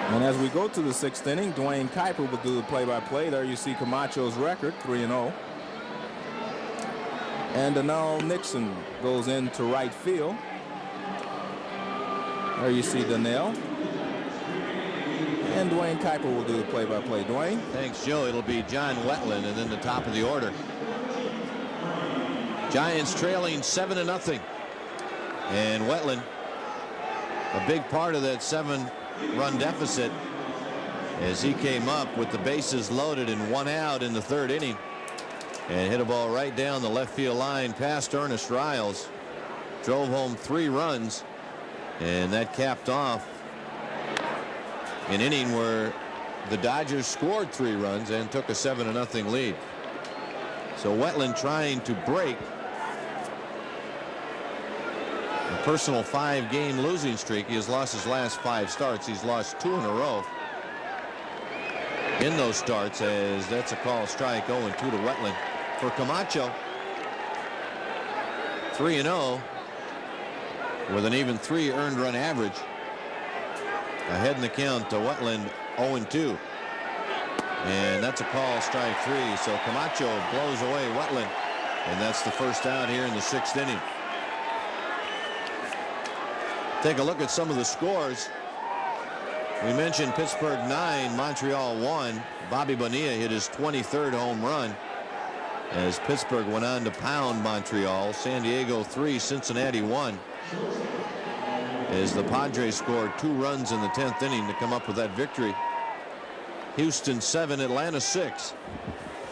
And as we go to the 6th inning, Dwayne Kuiper will do the play-by-play. There you see Camacho's record, 3-0. And Donnell Nixon goes into right field. There you see Donnell. And Dwayne Kuiper will do the play-by-play. Dwayne? Thanks, Joe. It'll be John Wetland and then the top of the order. Giants trailing 7-0. And Wetland, a big part of that 7-run deficit as he came up with the bases loaded and 1 out in the 3rd inning and hit a ball right down the left field line past Ernest Riles. Drove home 3 runs, and that capped off an inning where the Dodgers scored 3 runs and took a 7-0 lead. So Wetland trying to break a personal 5-game losing streak. He has lost his last 5 starts. He's lost 2 in a row in those starts, as that's a call strike. 0-2 to Wetland. For Camacho, 3-0 with an even 3 earned run average. Ahead in the count to Wetland, 0-2. And that's a call strike 3. So Camacho blows away Wetland, and that's the first out here in the 6th inning. Take a look at some of the scores. We mentioned Pittsburgh 9, Montreal 1. Bobby Bonilla hit his 23rd home run as Pittsburgh went on to pound Montreal. San Diego 3, Cincinnati 1. As the Padres scored 2 runs in the 10th inning to come up with that victory. Houston 7, Atlanta 6.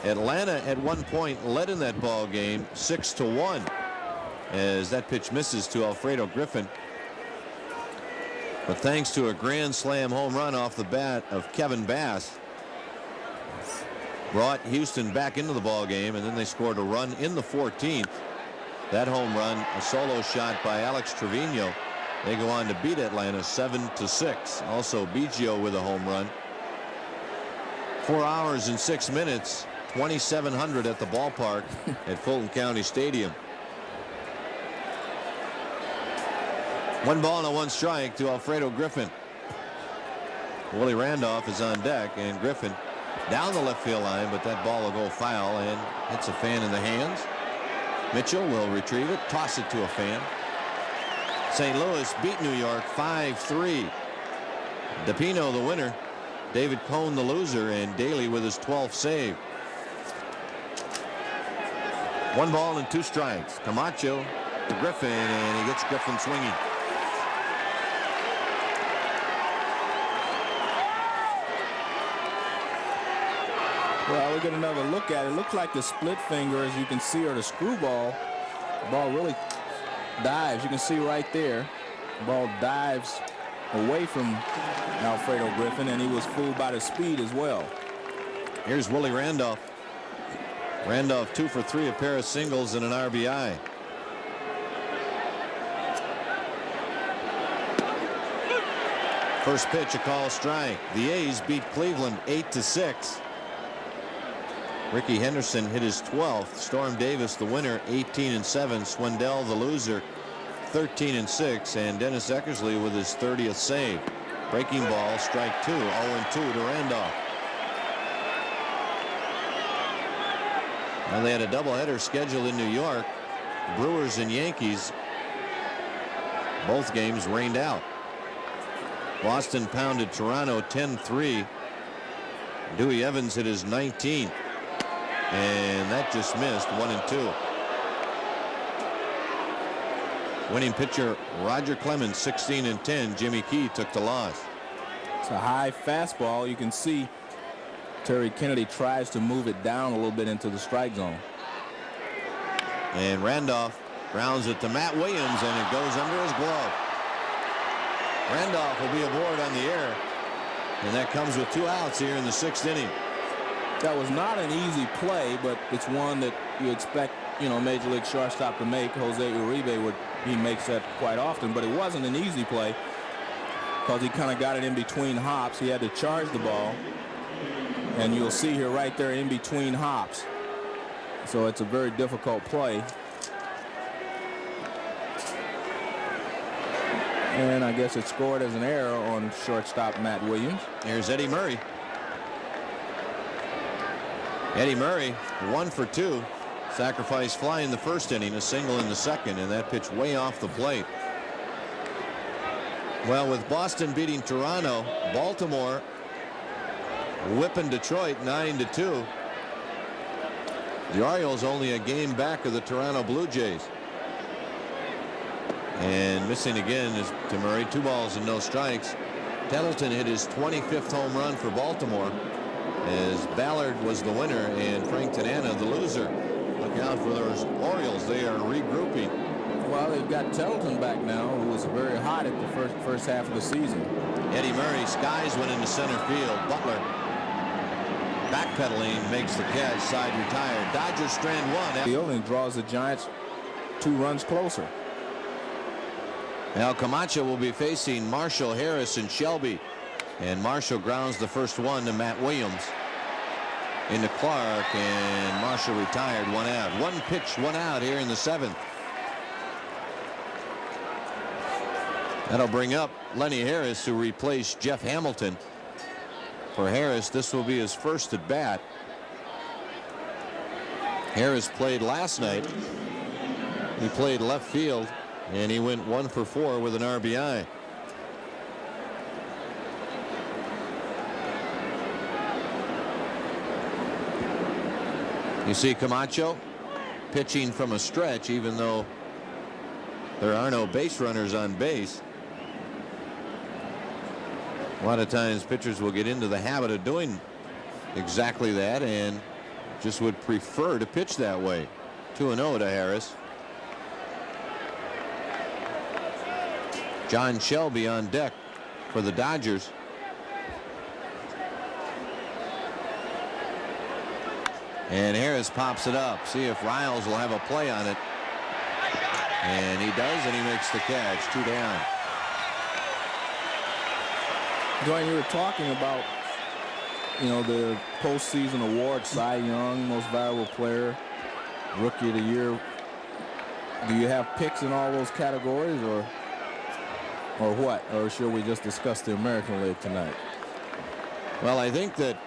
Atlanta at one point led in that ball game 6-1 as that pitch misses to Alfredo Griffin. But thanks to a grand slam home run off the bat of Kevin Bass, brought Houston back into the ball game, and then they scored a run in the 14th. That home run, a solo shot by Alex Trevino. They go on to beat Atlanta 7-6. Also Biggio with a home run. 4 hours and 6 minutes, 2,700 at the ballpark at Fulton County Stadium. 1 ball and 1 strike to Alfredo Griffin. Willie Randolph is on deck, and Griffin down the left field line, but that ball will go foul and hits a fan in the hands. Mitchell will retrieve it, toss it to a fan. St. Louis beat New York 5-3. DePino the winner, David Cohn the loser, and Daly with his 12th save. 1 ball and 2 strikes. Camacho to Griffin, and he gets Griffin swinging. Well, we'll get another look at it. It looks like the split finger, as you can see, or the screwball. The ball really dives. You can see right there. The ball dives away from Alfredo Griffin, and he was fooled by the speed as well. Here's Willie Randolph. Randolph 2 for 3, a pair of singles and an RBI. First pitch, a call strike. The A's beat Cleveland 8-6. Ricky Henderson hit his 12th. Storm Davis the winner, 18-7. Swindell the loser, 13-6. And Dennis Eckersley with his 30th save. Breaking ball, strike 2. 0-2 to Randolph. Now they had a doubleheader scheduled in New York. Brewers and Yankees. Both games rained out. Boston pounded Toronto 10-3. Dewey Evans hit his 19th. And that just missed, 1-2. Winning pitcher Roger Clemens, 16-10. Jimmy Key took the loss. It's a high fastball. You can see Terry Kennedy tries to move it down a little bit into the strike zone. And Randolph grounds it to Matt Williams, and it goes under his glove. Randolph will be aboard on the air, and that comes with 2 outs here in the 6th inning. That was not an easy play, but it's one that you expect, Major League shortstop to make. Jose Uribe he makes that quite often, but it wasn't an easy play because he kind of got it in between hops. He had to charge the ball, and you'll see here right there in between hops. So it's a very difficult play. And I guess it scored as an error on shortstop Matt Williams. Here's Eddie Murray. Eddie Murray, 1 for 2. Sacrifice fly in the first inning, a single in the second, and that pitch way off the plate. Well, with Boston beating Toronto, Baltimore whipping Detroit 9-2. The Orioles only a game back of the Toronto Blue Jays. And missing again is to Murray. 2 balls and no strikes. Tettleton hit his 25th home run for Baltimore, as Ballard was the winner and Frank Tanana the loser. Look out for those Orioles. They are regrouping. Well, they've got Tettleton back now, who was very hot at the first half of the season. Eddie Murray skies one into center field. Butler backpedaling, makes the catch, side retired. Dodgers strand 1. Fielding draws the Giants 2 runs closer. Now Camacho will be facing Marshall, Harris, and Shelby. And Marshall grounds the first one to Matt Williams. Into Clark, and Marshall retired, 1 out. 1 pitch, 1 out here in the 7th. That'll bring up Lenny Harris, who replaced Jeff Hamilton. For Harris, this will be his first at bat. Harris played last night. He played left field, and he went 1 for 4 with an RBI. You see Camacho pitching from a stretch, even though there are no base runners on base. A lot of times pitchers will get into the habit of doing exactly that and just would prefer to pitch that way. 2-0 to Harris. John Shelby on deck for the Dodgers. And Harris pops it up. See if Riles will have a play on it. And he does, and he makes the catch. 2 down. Dwayne, you were talking about, the postseason awards, Cy Young, most valuable player, rookie of the year. Do you have picks in all those categories, or what? Or should we just discuss the American League tonight? Well, I think that,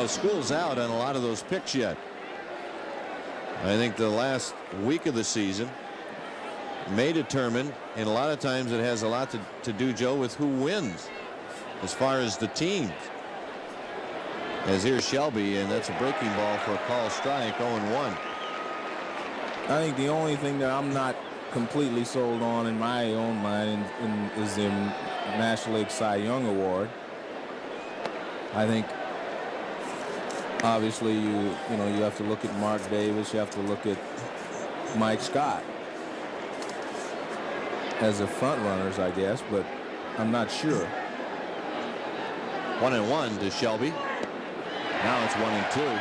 school's out on a lot of those picks yet. I think the last week of the season may determine, and a lot of times it has a lot to do, Joe, with who wins as far as the teams. As here's Shelby, and that's a breaking ball for a call strike, 0-1. I think the only thing that I'm not completely sold on in my own mind is the National League Cy Young Award. I think obviously you have to look at Mark Davis, you have to look at Mike Scott as the front runners, I guess, but I'm not sure. 1-1 to Shelby. Now it's 1-2.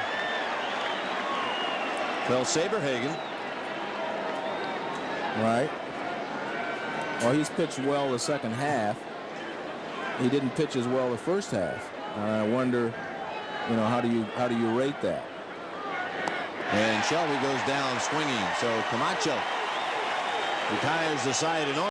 Well, Saberhagen. Right. Well, he's pitched well the second half. He didn't pitch as well the first half. I wonder, how do you rate that? And Shelby goes down swinging. So Camacho retires the side in order.